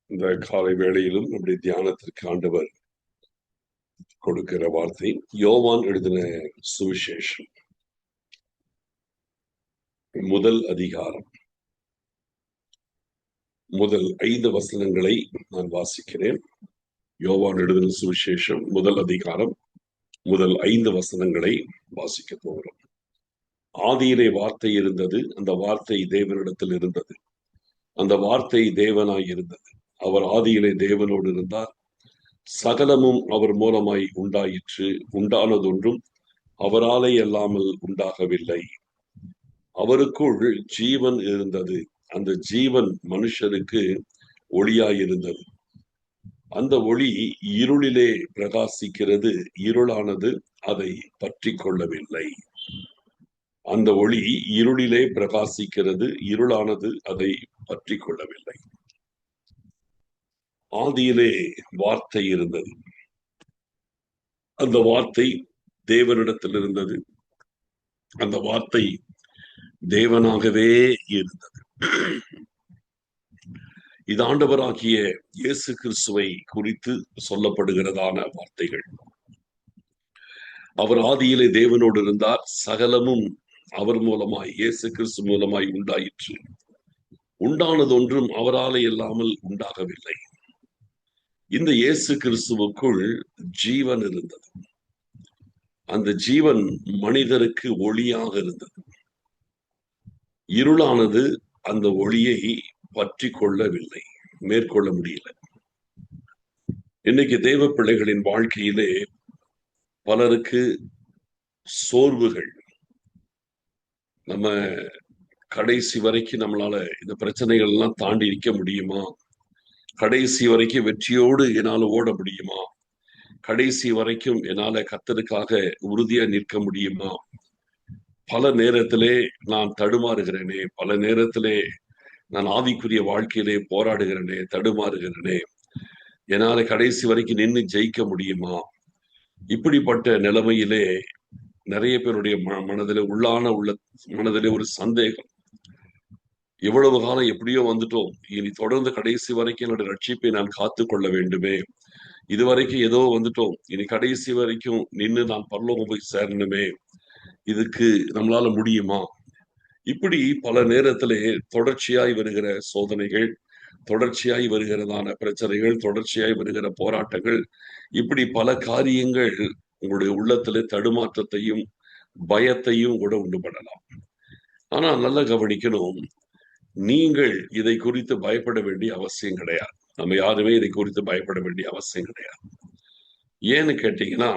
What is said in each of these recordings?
இந்த காலை வேளையிலும் நம்முடைய தியானத்திற்கு ஆண்டவர் கொடுக்கிற வார்த்தை யோவான் எழுதின சுவிசேஷம் முதல் அதிகாரம் முதல் 5 வசனங்களை நான் வாசிக்கிறேன். யோவான் எழுதின சுவிசேஷம் முதல் அதிகாரம் முதல் 5 வசனங்களை வாசிக்க போகிறோம். ஆதியிலே வார்த்தை இருந்தது, அந்த வார்த்தை தேவனிடத்தில் இருந்தது, அந்த வார்த்தை தேவனாய் இருந்தது, அவர் ஆதியிலே தேவனோடு இருந்தார். சகலமும் அவர் மூலமாய் உண்டாயிற்று, உண்டானதொன்றும் அவராலே அல்லாமல் உண்டாகவில்லை. அவருக்குள் ஜீவன் இருந்தது, அந்த ஜீவன் மனுஷருக்கு ஒளியாயிருந்தது. அந்த ஒளி இருளிலே பிரகாசிக்கிறது, இருளானது அதை பற்றி கொள்ளவில்லை. அந்த ஒளி இருளிலே பிரகாசிக்கிறது, இருளானது அதை பற்றி கொள்ளவில்லை. ஆதியிலே வார்த்தை இருந்தது, அந்த வார்த்தை தேவனிடத்தில் இருந்தது, அந்த வார்த்தை தேவனாகவே இருந்தது. இது ஆண்டவராகிய இயேசு கிறிஸ்துவை குறித்து சொல்லப்படுகிறதான வார்த்தைகள். அவர் ஆதியிலே தேவனோடு இருந்தார், சகலமும் அவர் மூலமாய் இயேசு கிறிஸ்து மூலமாய் உண்டாயிற்று, உண்டானதொன்றும் அவராலே இல்லாமல் உண்டாகவில்லை. இந்த இயேசு கிறிஸ்துவுக்குள் ஜீவன் இருந்தது, அந்த ஜீவன் மனிதருக்கு ஒளியாக இருந்தது. இருளானது அந்த ஒளியை பற்றி கொள்ளவில்லை, மேற்கொள்ள முடியல. இன்னைக்கு தேவ பிள்ளைகளின் வாழ்க்கையிலே பலருக்கு சோர்வுகள். நம்ம கடைசி வரைக்கும் நம்மளால இந்த பிரச்சனைகள் எல்லாம் தாண்டி இருக்க முடியுமா? கடைசி வரைக்கும் வெற்றியோடு என்னால ஓட முடியுமா? கடைசி வரைக்கும் என்னால கர்த்தருக்காக உறுதியா நிற்க முடியுமா? பல நேரத்திலே நான் தடுமாறுகிறேனே, பல நேரத்திலே நான் ஆவிக்குரிய வாழ்க்கையிலே போராடுகிறேனே, தடுமாறுகிறேனே, என்னால கடைசி வரைக்கும் நின்று ஜெயிக்க முடியுமா? இப்படிப்பட்ட நிலைமையிலே நிறைய பேருடைய மனதிலே மனதிலே ஒரு சந்தேகம். எவ்வளவு காலம் எப்படியோ வந்துட்டோம், இனி தொடர்ந்து கடைசி வரைக்கும் என்னுடைய ரட்சிப்பை நான் காத்து கொள்ள வேண்டுமே, இதுவரைக்கும் ஏதோ வந்துட்டோம், இனி கடைசி வரைக்கும் நின்று நான் பரலோகம் போய் சேரணுமே, இதுக்கு நம்மளால முடியுமா? இப்படி பல நேரத்திலே தொடர்ச்சியாய் வருகிற சோதனைகள், தொடர்ச்சியாய் வருகிறதான பிரச்சனைகள், தொடர்ச்சியாய் வருகிற போராட்டங்கள், இப்படி பல காரியங்கள் உங்களுடைய உள்ளத்திலே தடுமாற்றத்தையும் பயத்தையும் கூட உண்டு பண்ணலாம். ஆனா நல்லா கவனிக்கணும், நீங்கள் இதை குறித்து பயப்பட வேண்டிய அவசியம் கிடையாது. நம்ம யாருமே இதை குறித்து பயப்பட வேண்டிய அவசியம் கிடையாது. ஏன்னு கேட்டீங்கன்னா,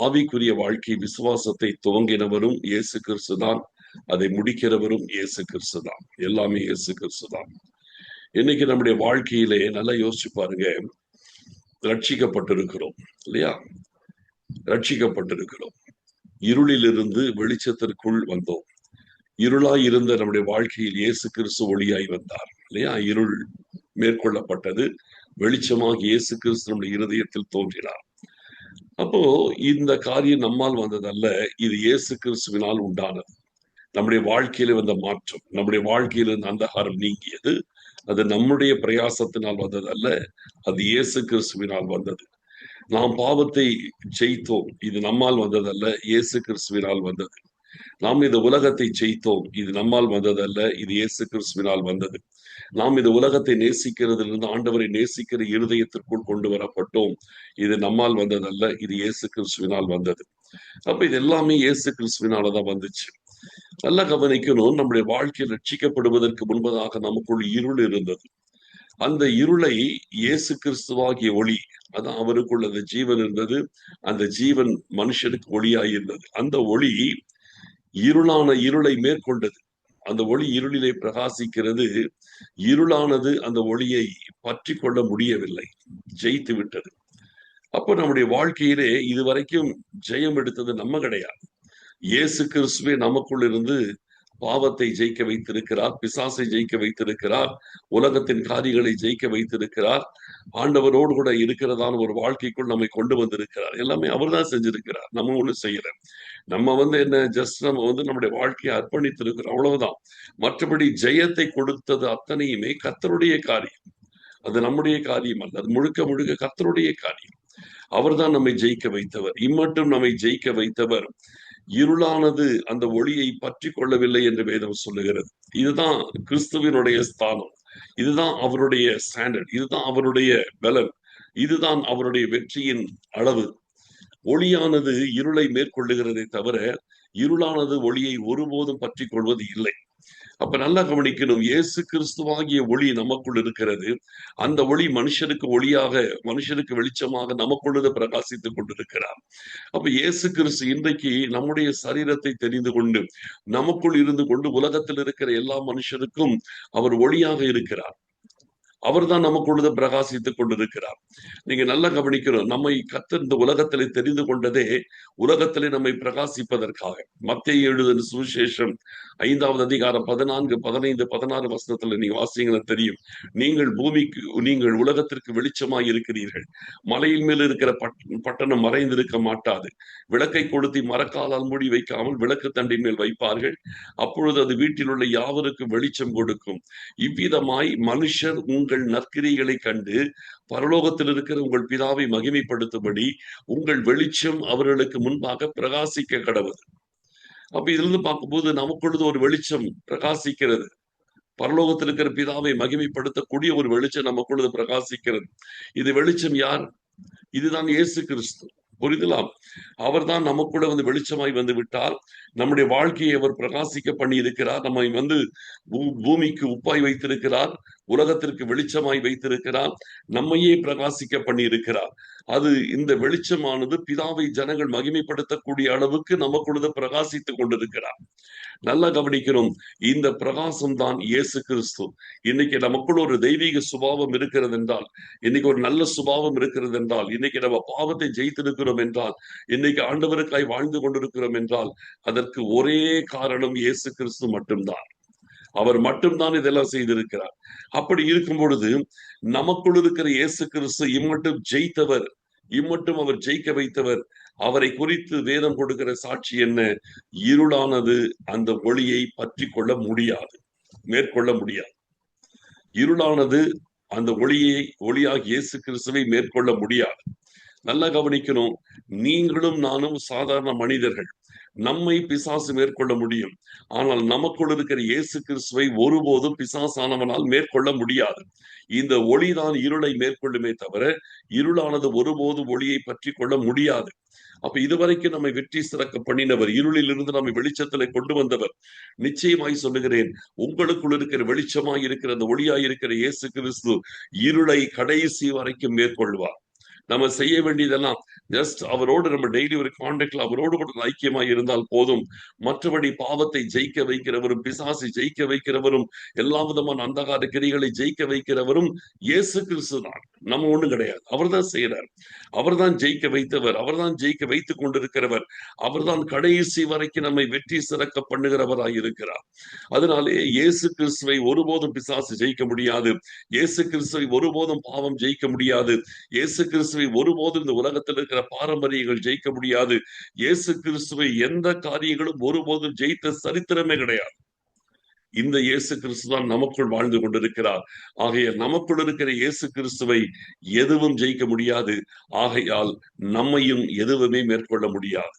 ஆவிக்குரிய வாழ்க்கை விசுவாசத்தை துவங்கினவரும் இயேசு கிறிஸ்து தான், அதை முடிக்கிறவரும் இயேசு கிறிஸ்து தான், எல்லாமே இயேசு கிறிஸ்து தான். இன்னைக்கு நம்முடைய வாழ்க்கையிலே நல்லா யோசிச்சு பாருங்க, ரட்சிக்கப்பட்டிருக்கிறோம் இல்லையா? ரட்சிக்கப்பட்டிருக்கிறோம், இருளிலிருந்து வெளிச்சத்திற்குள் வந்தோம். இருளாய் இருந்த நம்முடைய வாழ்க்கையில் இயேசு கிறிஸ்து ஒளியாய் வந்தார் இல்லையா? இருள் மேற்கொள்ளப்பட்டது, வெளிச்சமாக இயேசு கிறிஸ்து நம்முடைய இருதயத்தில் தோன்றினார். அப்போ இந்த காரியம் நம்மால் வந்ததல்ல, இது இயேசு கிறிஸ்துவினால் உண்டானது. நம்முடைய வாழ்க்கையில வந்த மாற்றம், நம்முடைய வாழ்க்கையில இருந்த அந்தகாரம் நீங்கியது, அது நம்முடைய பிரயாசத்தினால் வந்ததல்ல, அது இயேசு கிறிஸ்துவினால் வந்தது. நாம் பாவத்தை ஜெயித்தோம், இது நம்மால் வந்ததல்ல, இயேசு கிறிஸ்துவினால் வந்தது. நாம் இந்த உலகத்தை ஜெயித்தோம், இது நம்மால் வந்ததல்ல, இது இயேசு கிறிஸ்துவினால் வந்தது. நாம் இந்த உலகத்தை நேசிக்கிறதிலிருந்து ஆண்டவரை நேசிக்கிற இருதயத்திற்குள் கொண்டு வரப்பட்டோம், இது நம்மால் வந்ததல்ல, இது இயேசு கிறிஸ்துவினால் வந்தது. அப்ப இது எல்லாமே இயேசு கிறிஸ்துவினாலதான் வந்துச்சு. நல்லா கவனிக்கணும், நம்முடைய வாழ்க்கையில் ரட்சிக்கப்படுவதற்கு முன்பதாக நமக்குள் இருள் இருந்தது. அந்த இருளை இயேசு கிறிஸ்துவாகிய ஒளி, அதான் அவருக்குள்ள அந்த ஜீவன் இருந்தது, அந்த ஜீவன் மனுஷனுக்கு ஒளியாயிருந்தது. அந்த ஒளி இருளை மேற்கொண்டது. அந்த ஒளி இருளிலே பிரகாசிக்கிறது, இருளானது அந்த ஒளியை பற்றி கொள்ள முடியவில்லை, ஜெயித்து விட்டது. அப்ப நம்முடைய வாழ்க்கையிலே இதுவரைக்கும் ஜெயம் எடுத்தது நம்ம கிடையாது, இயேசு கிறிஸ்துவே நமக்குள் இருந்து பாவத்தை ஜெயிக்க வைத்திருக்கிறார், பிசாசை ஜெயிக்க வைத்திருக்கிறார், உலகத்தின் காரியங்களை ஜெயிக்க வைத்திருக்கிறார், ஆண்டவரோடு கூட இருக்கிறதான ஒரு வாழ்க்கைக்குள் நம்மை கொண்டு வந்திருக்கிறார். எல்லாமே அவர் தான் செஞ்சிருக்கிறார், நம்ம ஒண்ணும் செய்யல. நம்ம என்ன ஜஸ்ட் நம்ம நம்முடைய வாழ்க்கையை அர்ப்பணித்திருக்கிறோம், அவ்வளவுதான். மற்றபடி ஜெயத்தை கொடுத்தது அத்தனையுமே கர்த்தருடைய காரியம். அது நம்முடைய காரியம் அல்ல, அது முழுக்க முழுக்க கர்த்தருடைய காரியம். அவர்தான் நம்மை ஜெயிக்க வைத்தவர். இம்மட்டும் நம்மை ஜெயிக்க வைத்தவர். இருளானது அந்த ஒளியை பற்றி கொள்ளவில்லை என்று வேதம் சொல்லுகிறது. இதுதான் கிறிஸ்துவினுடைய ஸ்தானம், இதுதான் அவருடைய ஸ்டாண்டர்ட், இதுதான் அவருடைய பலன், இதுதான் அவருடைய வெற்றியின் அளவு. ஒளியானது இருளை மேற்கொள்ளுகிறதை தவிர இருளானது ஒளியை ஒருபோதும் பற்றி கொள்வது இல்லை. அப்ப நல்லா கவனிக்கணும், இயேசு கிறிஸ்துவாகிய ஒளி நமக்குள் இருக்கிறது. அந்த ஒளி மனுஷனுக்கு ஒளியாக, மனுஷனுக்கு வெளிச்சமாக நமக்குள்ளது பிரகாசித்துக் கொண்டிருக்கிறார். அப்ப இயேசு கிறிஸ்து இன்றைக்கு நம்முடைய சரீரத்தை தெரிந்து கொண்டு நமக்குள் இருந்து கொண்டு உலகத்தில் இருக்கிற எல்லா மனுஷருக்கும் அவர் ஒளியாக இருக்கிறார். அவர்தான் நமக்குள்ளது பிரகாசித்துக் கொண்டிருக்கிறார். நீங்க நல்லா கவனிக்கணும், நம்மை கர்த்தர் இந்த உலகத்திலே தெரிந்து கொண்டதே உலகத்திலே நம்மை பிரகாசிப்பதற்காக. மத்தேயு எழுதின சுவிசேஷம் 5வது அதிகாரம் 14, 15, 16 வசனத்துல நீங்க வாசிங்கன்னா தெரியும். நீங்கள் உலகத்திற்கு வெளிச்சமாய் இருக்கிறீர்கள். மலையின் மேல் இருக்கிற பட்டணம் மறைந்திருக்க மாட்டாது. விளக்கை கொளுத்தி மரக்காலால் மூடி வைக்காமல் விளக்கு தண்டின் மேல் வைப்பார்கள். அப்பொழுது அது வீட்டில் உள்ள யாவருக்கும் வெளிச்சம் கொடுக்கும். இவ்விதமாய் மனுஷர் உங்கள் நற்கிரிகளை கண்டு பரலோகத்தில் இருக்கிற உங்கள் பிதாவை மகிமைப்படுத்தும்படி உங்கள் வெளிச்சம் அவர்களுக்கு முன்பாக பிரகாசிக்க கடவுது. அப்ப இதுல இருந்து பார்க்கும்போது நமக்குள்ளது ஒரு வெளிச்சம் பிரகாசிக்கிறது. பரலோகத்தில் இருக்கிற பிதாவை மகிமைப்படுத்தக்கூடிய ஒரு வெளிச்சம் நமக்குள்ளது பிரகாசிக்கிறது. இது வெளிச்சம் யார்? இதுதான் இயேசு கிறிஸ்து. புரிதலாம்? அவர்தான் நமக்குள்ள வெளிச்சமாய் வந்து விட்டால் நம்முடைய வாழ்க்கையை அவர் பிரகாசிக்க பண்ணி இருக்கிறார். நம்மை பூமிக்கு உப்பாய் வைத்திருக்கிறார், உலகத்திற்கு வெளிச்சமாய் வைத்திருக்கிறார், நம்மையே பிரகாசிக்க பண்ணி இருக்கிறார். அது இந்த வெளிச்சமானது பிதாவை ஜனங்கள் மகிமைப்படுத்தக்கூடிய அளவுக்கு நமக்குள்ளது பிரகாசித்துக் கொண்டிருக்கிறார். நல்லா கவனிக்கிறோம், இந்த பிரகாசம் தான் இயேசு கிறிஸ்து. இன்னைக்கு நமக்குள்ள ஒரு தெய்வீக சுபாவம் இருக்கிறது என்றால், இன்னைக்கு ஒரு நல்ல சுபாவம் இருக்கிறது என்றால், இன்னைக்கு நம்ம பாவத்தை ஜெயித்திருக்கிறோம் என்றால், இன்னைக்கு ஆண்டவருக்காய் வாழ்ந்து கொண்டிருக்கிறோம் என்றால், அதற்கு ஒரே காரணம் இயேசு கிறிஸ்து மட்டும்தான். அவர் மட்டும்தான் இதெல்லாம் செய்திருக்கிறார். அப்படி இருக்கும் பொழுது நமக்குள் இருக்கிற இயேசு கிறிஸ்து இம்மட்டும் ஜெயித்தவர், இம்மட்டும் அவர் ஜெயிக்க வைத்தவர். அவரை குறித்து வேதம் கொடுக்கிற சாட்சி என்ன? இருளானது அந்த ஒளியை பற்றி கொள்ள முடியாது, மேற்கொள்ள முடியாது. இருளானது அந்த ஒளியாகிய இயேசு கிறிஸ்துவை மேற்கொள்ள முடியாது. நல்லா கவனிக்கணும், நீங்களும் நானும் சாதாரண மனிதர்கள். நம்மை பிசாசு மேற்கொள்ள முடியும், ஆனால் நமக்குள் இருக்கிற இயேசு கிறிஸ்துவை ஒருபோதும் பிசாசானவனால் மேற்கொள்ள முடியாது. இந்த ஒளிதான் இருளை மேற்கொள்ளுமே தவிர இருளானது ஒருபோதும் ஒளியை பற்றி கொள்ள முடியாது. அப்ப இதுவரைக்கும் நம்மை வெற்றி சிறக்க பண்ணினவர், இருளில் இருந்து நம்மை வெளிச்சத்திலே கொண்டு வந்தவர். நிச்சயமாய் சொல்லுகிறேன், உங்களுக்குள் இருக்கிற வெளிச்சமாய் இருக்கிற அந்த ஒளியாய் இருக்கிற இயேசு கிறிஸ்து இருளை கடைசி வரைக்கும் மேற்கொள்வார். நம்ம செய்ய வேண்டியதெல்லாம் ஜஸ்ட் அவரோடு நம்ம டெய்லி ஒரு கான்டாக்ட்ல அவரோடு கூட ஐக்கியமாய் இருந்தால் போதும். மற்றபடி பாவத்தை ஜெயிக்க வைக்கிறவரும், பிசாசை ஜெயிக்க வைக்கிறவரும், எல்லா விதமான அந்தகார கிரிகளை ஜெயிக்க வைக்கிறவரும் இயேசு கிறிஸ்து தான். நம்ம ஒண்ணும் கிடையாது. அவர்தான் செய்யறார், அவர்தான் ஜெயிக்க வைத்தவர், அவர்தான் ஜெயிக்க வைத்துக் கொண்டிருக்கிறவர், அவர்தான் கடைசி வரைக்கும் நம்மை வெற்றி சிறக்க பண்ணுகிறவராய் இருக்கிறார். அதனாலே இயேசு கிறிஸ்துவை ஒருபோதும் பிசாசு ஜெயிக்க முடியாது, இயேசு கிறிஸ்துவை ஒருபோதும் பாவம் ஜெயிக்க முடியாது, இயேசு கிறிஸ்துவை ஒருபோதும் இந்த உலகத்தில் இருக்கிற பாரம்பரியங்கள் ஜெயிக்க முடியாது. இயேசு கிறிஸ்துவை எந்த காரியங்களும் ஒருபோதும் ஜெயித்த சரித்திரமே கிடையாது. இந்த இயேசு கிறிஸ்து தான் நமக்குள் வாழ்ந்து கொண்டிருக்கிறார். ஆகையால் நமக்குள் இருக்கிற இயேசு கிறிஸ்துவை எதுவும் ஜெயிக்க முடியாது. ஆகையால் நம்மையும் எதுவுமே மேற்கொள்ள முடியாது,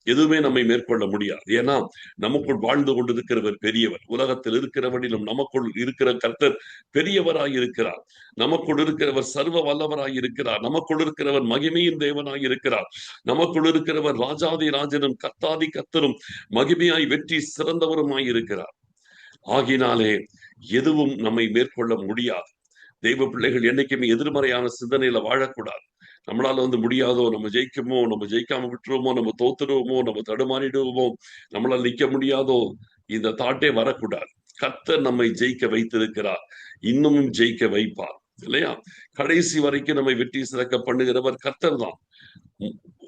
எதுவுமே நம்மை மேற்கொள்ள முடியாது. ஏன்னா நமக்குள் வாழ்ந்து கொண்டிருக்கிறவர் பெரியவர். உலகத்தில் இருக்கிறவனிலும் நமக்குள் இருக்கிற கர்த்தர் பெரியவராய் இருக்கிறார். நமக்குள் இருக்கிறவர் சர்வ வல்லவராய் இருக்கிறார். நமக்குள் இருக்கிறவர் மகிமையின் தேவனாய் இருக்கிறார். நமக்குள் இருக்கிறவர் ராஜாதி ராஜனும் கர்த்தாதி கர்த்தரும் மகிமையாய் வெற்றி சிறந்தவருமாய் இருக்கிறார். ஆகினாலே எதுவும் நம்மை மேற்கொள்ள முடியாது. தெய்வ பிள்ளைகள் என்னைக்குமே எதிர்மறையான சிந்தனையில வாழக்கூடாது. நம்மளால முடியாதோ, நம்ம ஜெயிக்குமோ, நம்ம ஜெயிக்காம விட்டுருவோமோ, நம்ம தோத்துருவோமோ, நம்ம தடுமாறிடுவோமோ, நம்மளால நிக்க முடியாதோ, இந்த தாட்டே வரக்கூடாது. கர்த்தர் நம்மை ஜெயிக்க வைத்திருக்கிறார், இன்னமும் ஜெயிக்க வைப்பார் இல்லையா? கடைசி வரைக்கும் நம்மை வெற்றி சிறக்க பண்ணுகிறவர் கர்த்தர் தான்.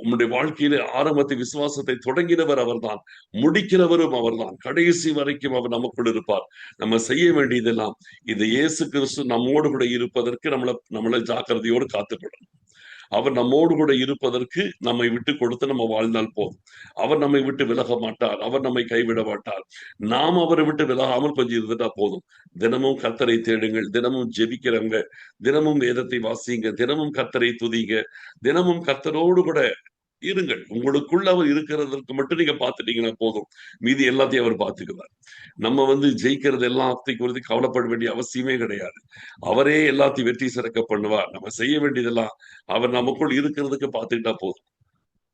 உம்முடைய வாழ்க்கையில ஆரம்பத்தை விசுவாசத்தை தொடங்கினவர் அவர்தான், முடிக்கிறவரும் அவர்தான். கடைசி வரைக்கும் அவர் நமக்குள் இருப்பார். நம்ம செய்ய வேண்டியதெல்லாம் இந்த இயேசு கிறிஸ்து நம்மோடு கூட இருப்பதற்கு நம்மளை ஜாக்கிரதையோடு காத்துக்கொள்ளணும். அவர் நம்மோடு கூட இருப்பதற்கு நம்மை விட்டு கொடுத்து நம்ம வாழ்ந்தால் போதும். அவர் நம்மை விட்டு விலக மாட்டார், அவர் நம்மை கைவிட மாட்டார். நாம் அவரை விட்டு விலகாமல் கொஞ்சம் இருந்துட்டா போதும். தினமும் கர்த்தரை தேடுங்கள், தினமும் ஜெபிக்கிறவங்க, தினமும் வேதத்தை வாசிங்க, தினமும் கர்த்தரை துதிங்க, தினமும் கர்த்தரோடு கூட இருங்கள். உங்களுக்குள்ள அவர் இருக்கிறதற்கு மட்டும் நீங்க பார்த்துட்டீங்கன்னா போதும், மீதி எல்லாத்தையும் அவர் பார்த்துக்குவார். நம்ம ஜெயிக்கிறது எல்லாத்தையும் குறித்து கவலைப்பட வேண்டிய அவசியமே கிடையாது. அவரே எல்லாத்தையும் வெற்றி சிறக்க பண்ணுவார். நம்ம செய்ய வேண்டியதெல்லாம் அவர் நமக்குள் இருக்கிறதுக்கு பார்த்துக்கிட்டா போதும்.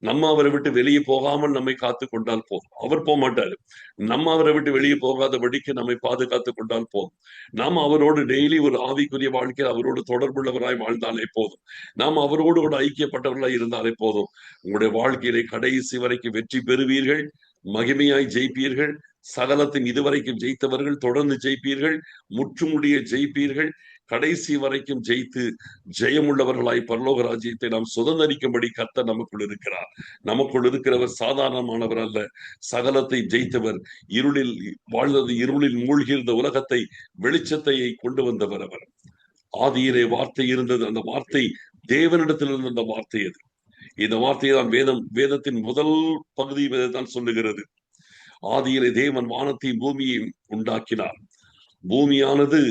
நம்ம அவரை விட்டு வெளியே போகாமல் நம்மை காத்து கொண்டால் போதும். அவர் போக மாட்டாரு. நம்ம அவரை விட்டு வெளியே போகாதபடிக்கு நம்மை பாதுகாத்து கொண்டால் போதும். நாம அவரோடு டெய்லி ஒரு ஆவிக்குரிய வாழ்க்கையில் அவரோடு தொடர்புள்ளவராய் வாழ்ந்தாலே போதும். நாம் அவரோடு கூட ஐக்கியப்பட்டவர்களாய் இருந்தாலே போதும். உங்களுடைய வாழ்க்கையிலே கடைசி வரைக்கும் வெற்றி பெறுவீர்கள், மகிமையாய் ஜெயிப்பீர்கள். சகலத்தின் இதுவரைக்கும் ஜெயித்தவர்கள் தொடர்ந்து ஜெயிப்பீர்கள், முற்றுமுடிய ஜெயிப்பீர்கள். கடைசி வரைக்கும் ஜெயித்து ஜெயமுள்ளவர்களாய் பரலோக ராஜ்யத்தை நாம் சுதந்திரிக்கும்படி கர்த்தர் நமக்குள் இருக்கிறார். நமக்குள் இருக்கிறவர் சாதாரணமானவர் அல்ல, சகலத்தை ஜெயித்தவர். இருளில் வாழ்ந்தது, இருளில் மூழ்கியிருந்த உலகத்தை வெளிச்சத்தை கொண்டு வந்தவர் அவர். ஆதியிலே வார்த்தை இருந்தது, அந்த வார்த்தை தேவனிடத்தில் இருந்த அந்த வார்த்தை அது. இந்த வார்த்தையை தான் வேதத்தின் முதல் பகுதி தான் சொல்லுகிறது. ஆதியிலே தேவன் வானத்தையும் பூமியையும் உண்டாக்கினார். பூமியானது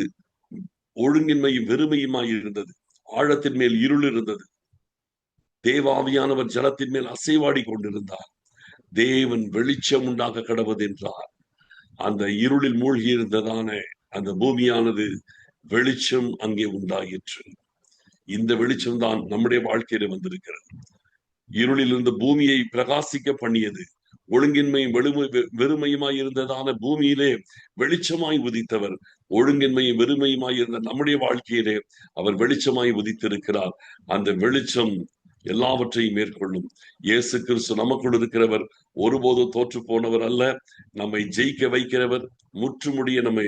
ஒழுங்கின்மையும் வெறுமையுமாய் இருந்தது. ஆழத்தின் மேல் இருள் இருந்தது. தேவாவியானவர் ஜலத்தின் மேல் அசைவாடி கொண்டிருந்தார். தேவன் வெளிச்சம் உண்டாக கடவுது என்றார். அந்த இருளில் மூழ்கி இருந்ததான அந்த பூமியானது வெளிச்சம் அங்கே உண்டாயிற்று. இந்த வெளிச்சம் தான் நம்முடைய வாழ்க்கையில வந்திருக்கிறது. இருளில் இருந்து பூமியை பிரகாசிக்க பண்ணியது. ஒழுங்கின்மையும் வெறுமையுமாய் இருந்ததான பூமியிலே வெளிச்சமாய் உதித்தவர். ஒழுங்கின்மையும் வெறுமையுமாய் இருந்த நம்முடைய வாழ்க்கையிலே அவர் வெளிச்சமாய் உதித்திருக்கிறார். அந்த வெளிச்சம் எல்லாவற்றையும் மேற்கொள்ளும். இயேசு கிறிஸ்து நமக்குள் இருக்கிறவர். ஒருபோதும் தோற்று போனவர் அல்ல, நம்மை ஜெயிக்க வைக்கிறவர். முற்றுமுடிய நம்மை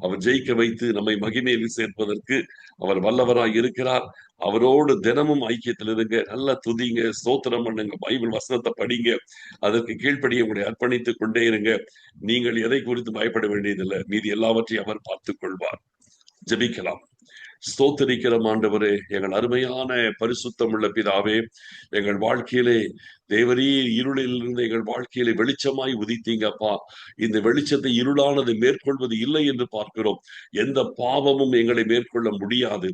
அவர் ஜெயிக்க வைத்து நம்மை மகிமையில் சேர்ப்பதற்கு அவர் வல்லவராய் இருக்கிறார். அவரோடு தினமும் ஐக்கியத்தில் இருங்க, நல்லா துதிங்க, ஸ்தோத்திரம் பண்ணுங்க, பைபிள் வசனத்தை படிங்க, அதற்கு கீழ்ப்படிய உங்களை அர்ப்பணித்துக் கொண்டே இருங்க. நீங்கள் எதை குறித்து பயப்பட வேண்டியதில்லை, மீதி எல்லாவற்றையும் அவர் பார்த்துக் கொள்வார். ஜெபிக்கலாம். ஸ்தோத்திரிக்கிறோம் ஆண்டவரே, எங்கள் அருமையான பரிசுத்தம் உள்ள பிதாவே, எங்கள் வாழ்க்கையிலே தேவரீர் இருளில் இருந்து எங்கள் வாழ்க்கையிலே வெளிச்சமாய் உதித்தீங்கப்பா. இந்த வெளிச்சத்தை இருளானது மேற்கொள்வது இல்லை என்று பார்க்கிறோம். எந்த பாவமும் எங்களை மேற்கொள்ள முடியாது,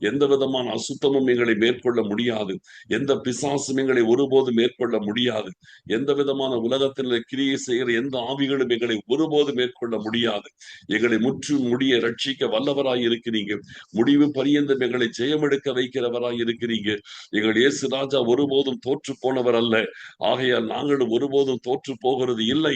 எந்த விதமான அசுத்தமும் எங்களை மேற்கொள்ள முடியாது, எந்த பிசாசும் எங்களை ஒருபோதும் மேற்கொள்ள முடியாது, எந்த விதமான உலகத்தில் கிரியை செய்கிற எந்த ஆவிகளும் எங்களை ஒருபோதும் மேற்கொள்ள முடியாது. எங்களை முற்றும் முடிய ரட்சிக்க வல்லவராய் இருக்கிறீங்க. முடிவு பரியந்தம் எங்களை ஜெயமெடுக்க வைக்கிறவராய் இருக்கிறீங்க. எங்கள் இயேசு ராஜா ஒருபோதும் தோற்று போனவர் அல்ல. ஆகையால் நாங்களும் ஒருபோதும் தோற்று போகிறது இல்லை.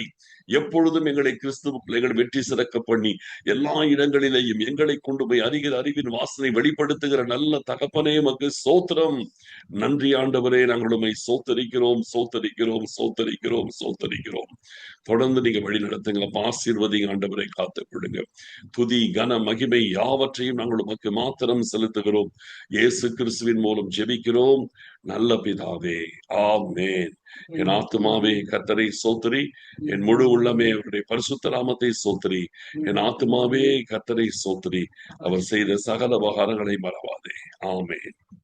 எப்பொழுதும் எங்களை கிறிஸ்துவுக்குள் எங்களை வெற்றி சிறக்க பண்ணி எல்லா இடங்களிலேயும் எங்களை கொண்டு போய் அறிகிற அறிவின் வாசனை வெளிப்படுத்துகிற நல்ல தகப்பனே மக்கு சோத்திரம். நன்றி ஆண்டவரே, நாங்கள் உம்மை சோத்தரிக்கிறோம், சோத்தரிக்கிறோம், சோத்தரிக்கிறோம், சோத்தரிக்கிறோம். தொடர்ந்து நீங்க வழி நடத்துங்க, ஆசீர்வதிங்க ஆண்டவரை, காத்துக் கொள்ளுங்க. துதி கன மகிமை யாவற்றையும் நாங்கள் உமக்கு மாத்திரம் செலுத்துகிறோம். இயேசு கிறிஸ்துவின் மூலம் ஜெபிக்கிறோம் நல்ல பிதாவே, ஆமென். என் ஆத்துமாவே கர்த்தரை சோத்திரி, என் முழு உள்ளமே அவருடைய பரிசுத்த நாமத்தை சோத்திரி. என் ஆத்துமாவே கர்த்தரை சோத்திரி, அவர் செய்த சகல உபகாரங்களை மறவாதே. ஆமென்.